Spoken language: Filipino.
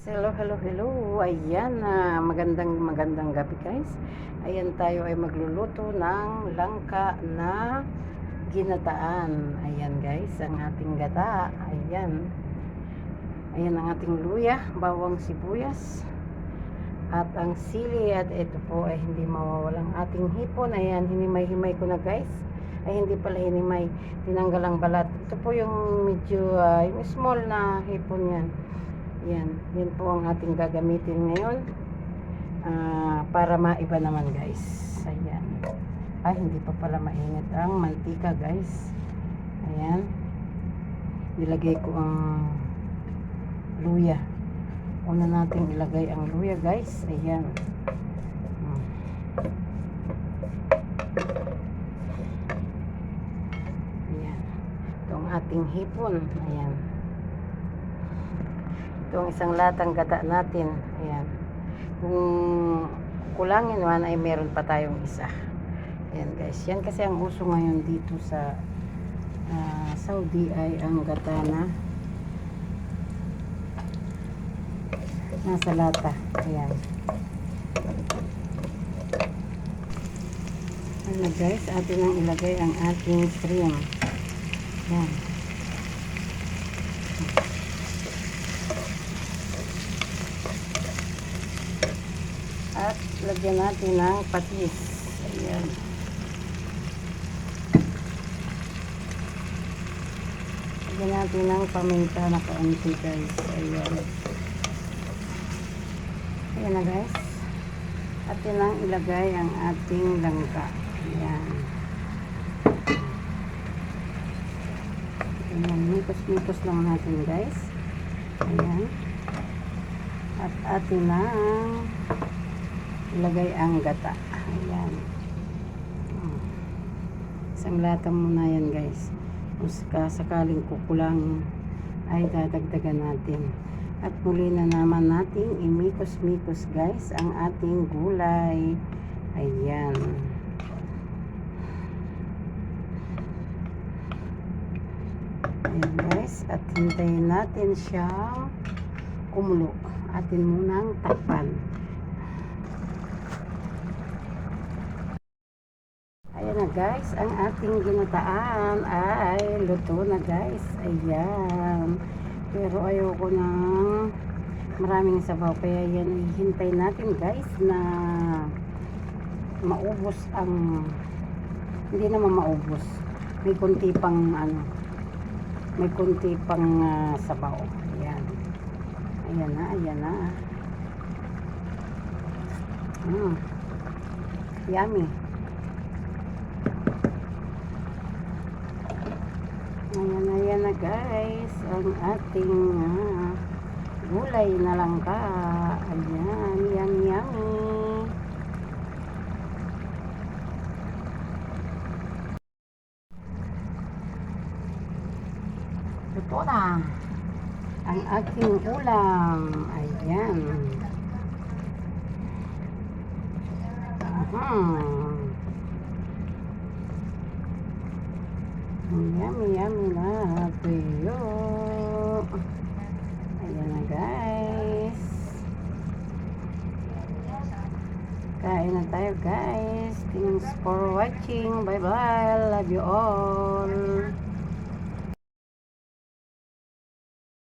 Hello, hello, hello. Ayan, magandang gabi guys. Ayan, tayo ay magluluto ng langka na ginataan. Ayan guys, ang ating gata. Ayan. Ayan ang ating luya, bawang sibuyas, at ang sili. At ito po ay hindi mawawalang ating hipon. Ayan, hinimay-himay ko na guys. Ay hindi pala hinimay, tinanggal ang balat. Ito po yung medyo, yung small na hipon yan. Yan po ang ating gagamitin ngayon para maiba naman guys. Ayan. Hindi pa pala mainit ang mantika guys. Ayan. Nilagay ko ang luya. Una natin ilagay ang luya guys. Ayan. Ayan. Ito ang ating hipon. Ayan. Itong isang latang gata natin. Ayan. Kung kulangin naman ay meron pa tayong isa. Ayan guys. Yan kasi ang uso ngayon dito sa Saudi ay ang gata na nasa lata. Ayan. Ayan guys. Atin ang ilagay ang ating shrimp. Ayan. At lagyan natin ng patis. Ayan. Lagyan natin ng paminta na kaunti guys. Ayan. Ayan na guys. At yun ang ilagay ang ating langka. Ayan. Ayan. Mikos-mikos lang natin guys. Ayan. At atin ang ilagay ang gata. Ayan. Isang lata muna yan guys. Kung sakaling kukulang ay dadagdagan natin. At muli na naman natin imikos-mikos guys ang ating gulay. Ayan. Ayan guys. At hintayin natin siyang kumulo. Atin munang takpan. Ayan na guys, ang ating ginataan ay luto na guys. Ayan. Pero ayoko ng maraming sabaw. Kaya yan, hintay natin guys na maubos ang, hindi naman maubos. May konti pang may konti pang sabaw. Ayan. Ayan na, ayan na. Yummy. Ayan na guys ang ating gulay na langka. Ayan, yummy. Luto na ang aking ulam. Ayan. Yummy na tuyo. Ayan na guys. Kain na tayo guys. Thanks for watching. Bye bye. Love you all.